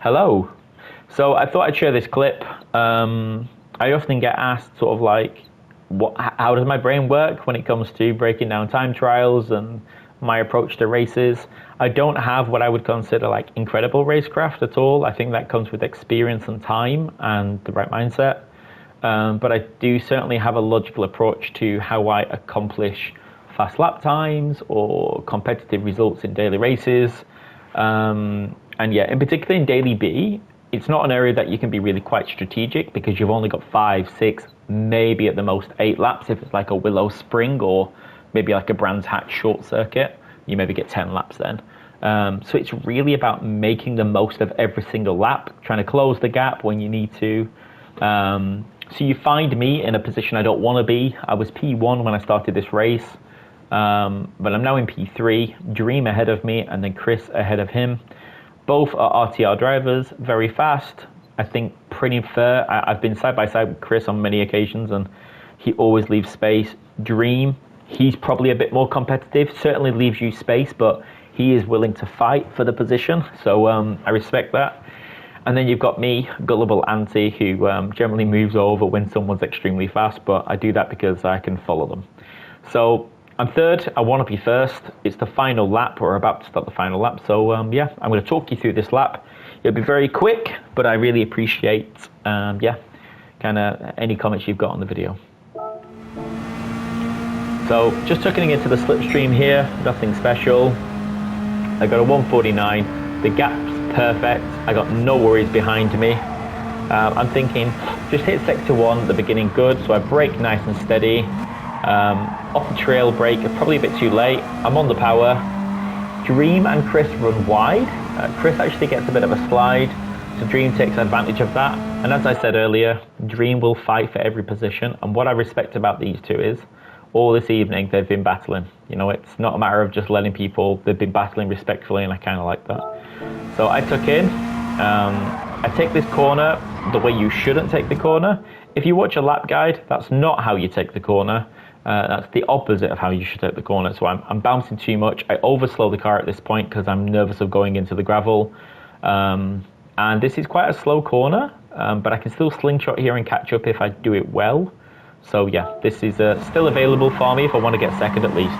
Hello. So I thought I'd share this clip. I often get asked sort of like, how does my brain work when it comes to breaking down time trials and my approach to races? I don't have what I would consider like incredible racecraft at all. I think that comes with experience and time and the right mindset. But I do certainly have a logical approach to how I accomplish fast lap times or competitive results in daily races. And yeah, in particular in daily B, it's not an area that you can be really quite strategic because you've only got 5, 6, maybe at the most 8 laps if it's like a Willow Spring or maybe like a Brands Hatch short circuit. You maybe get 10 laps then. So it's really about making the most of every single lap, trying to close the gap when you need to. So you find me in a position I don't want to be. I was P1 when I started this race, but I'm now in P3, Dream ahead of me, and then Chris ahead of him. Both are RTR drivers, very fast, I think pretty fair. I've been side by side with Chris on many occasions, and he always leaves space. Dream, he's probably a bit more competitive, certainly leaves you space, but he is willing to fight for the position, so I respect that. And then you've got me, gullible auntie, who generally moves over when someone's extremely fast, but I do that because I can follow them. So I'm third, I want to be first. It's the final lap, or about to start the final lap. So yeah, I'm going to talk you through this lap. It'll be very quick, but I really appreciate, yeah, kind of any comments you've got on the video. So just tucking into the slipstream here, nothing special. I got a 149, the gap's perfect. I got no worries behind me. I'm thinking, just hit sector 1 at the beginning good, so I brake nice and steady. Off the trail brake, probably a bit too late. I'm on the power. Dream and Chris run wide. Chris actually gets a bit of a slide, so Dream takes advantage of that. And as I said earlier, Dream will fight for every position. And what I respect about these two is, all this evening they've been battling. You know, it's not a matter of just letting people, they've been battling respectfully, and I kind of like that. So I took in, I take this corner the way you shouldn't take the corner. If you watch a lap guide, that's not how you take the corner. That's the opposite of how you should take the corner. So I'm bouncing too much. I overslow the car at this point because I'm nervous of going into the gravel. And this is quite a slow corner, but I can still slingshot here and catch up if I do it well. So yeah, this is still available for me if I want to get second at least.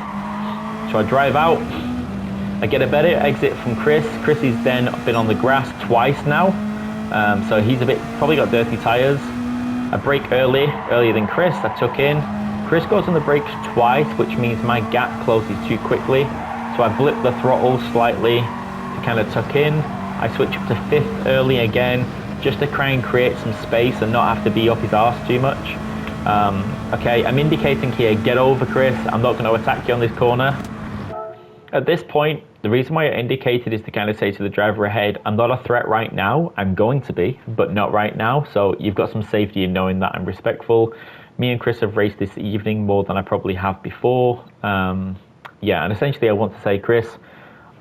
So I drive out. I get a better exit from Chris. Chris has then been on the grass twice now. So he's probably got dirty tyres. I brake earlier than Chris. I took in. Chris goes on the brakes twice, which means my gap closes too quickly. So I blip the throttle slightly to kind of tuck in. I switch up to 5th early again, just to try and create some space and not have to be up his arse too much. Okay, I'm indicating here, get over Chris. I'm not going to attack you on this corner. At this point, the reason why I indicated is to kind of say to the driver ahead, I'm not a threat right now. I'm going to be, but not right now. So you've got some safety in knowing that I'm respectful. Me and Chris have raced this evening more than I probably have before. Yeah, and essentially I want to say, Chris,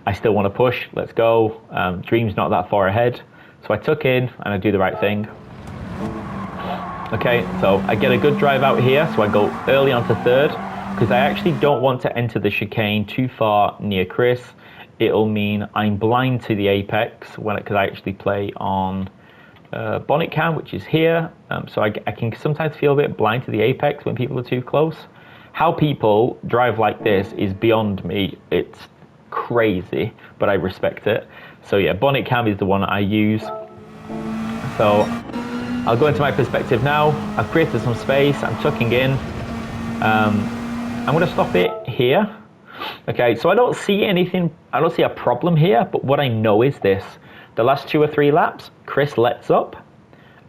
I still want to push. Let's go. Dream's not that far ahead. So I tuck in and I do the right thing. Okay, so I get a good drive out here. So I go early onto 3rd because I actually don't want to enter the chicane too far near Chris. It'll mean I'm blind to the apex because I actually play on bonnet cam, which is here. So I can sometimes feel a bit blind to the apex when people are too close. How people drive like this is beyond me. It's crazy, but I respect it. So yeah, bonnet cam is the one I use. So I'll go into my perspective now. I've created some space. I'm tucking in. I'm going to stop it here. Okay, so I don't see anything. I don't see a problem here, but what I know is this. The last 2 or 3 laps, Chris lets up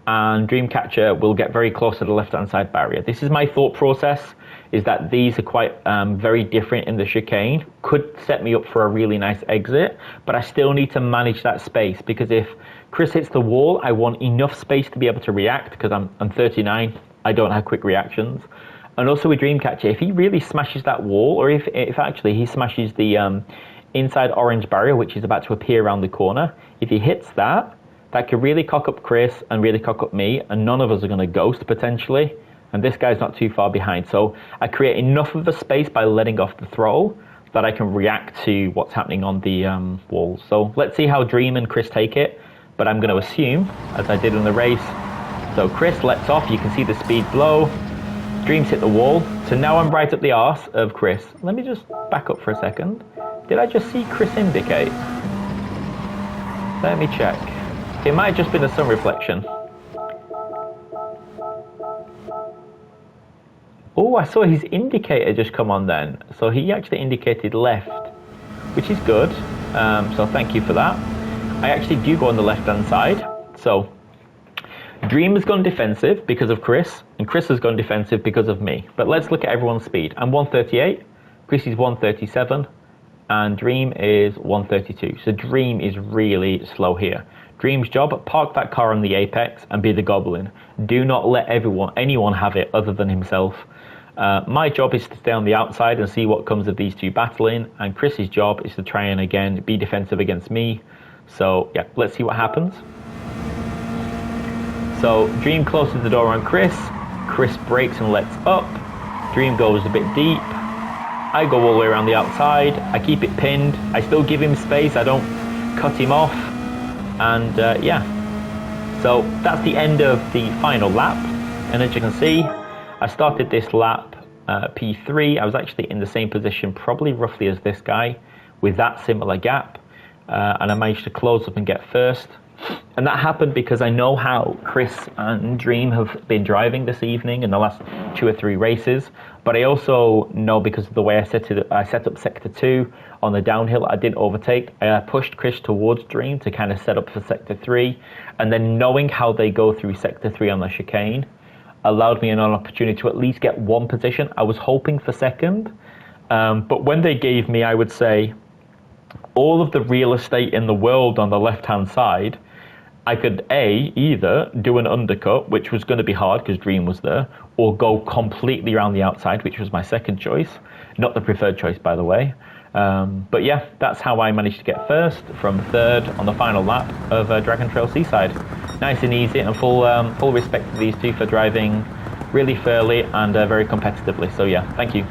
and Dreamcatcher will get very close to the left-hand side barrier. This is my thought process, is that these are quite very different in the chicane. Could set me up for a really nice exit, but I still need to manage that space because if Chris hits the wall, I want enough space to be able to react because I'm 39. I don't have quick reactions. And also with Dreamcatcher, if he really smashes that wall, or if actually he smashes the inside orange barrier, which is about to appear around the corner, if he hits that, that could really cock up Chris and really cock up me, and none of us are going to ghost potentially, and this guy's not too far behind. So I create enough of a space by letting off the throttle that I can react to what's happening on the walls. So let's see how Dream and Chris take it. but I'm going to assume, as I did in the race. So Chris lets off, you can see the speed blow. Dreams hit the wall. So now I'm right up the arse of Chris. Let me just back up for a second. Did I just see Chris indicate? Let me check. It might have just been a sun reflection. Oh, I saw his indicator just come on then. So he actually indicated left, which is good. So thank you for that. I actually do go on the left-hand side. So Dream has gone defensive because of Chris, and Chris has gone defensive because of me. But let's look at everyone's speed. I'm 138, Chris is 137, and Dream is 132. So Dream is really slow here. Dream's job, park that car on the apex and be the goblin. Do not let anyone have it other than himself. My job is to stay on the outside and see what comes of these two battling, and Chris's job is to try and again be defensive against me. So yeah, let's see what happens. So Dream closes the door on Chris. Chris brakes and lets up. Dream goes a bit deep. I go all the way around the outside. I keep it pinned. I still give him space. I don't cut him off. And yeah, so that's the end of the final lap. And as you can see, I started this lap P3. I was actually in the same position, probably roughly as this guy, with that similar gap. And I managed to close up and get first. And that happened because I know how Chris and Dream have been driving this evening in the last 2 or 3 races. But I also know because of the way I set up Sector 2 on the downhill, I didn't overtake. I pushed Chris towards Dream to kind of set up for Sector 3. And then knowing how they go through Sector 3 on the chicane allowed me an opportunity to at least get 1 position. I was hoping for second. But when they gave me, I would say, all of the real estate in the world on the left-hand side, I could either do an undercut, which was going to be hard because Dream was there, or go completely around the outside, which was my second choice. Not the preferred choice, by the way. But yeah, that's how I managed to get first from third on the final lap of Dragon Trail Seaside. Nice and easy, and full respect to these two for driving really fairly and very competitively. So yeah, thank you.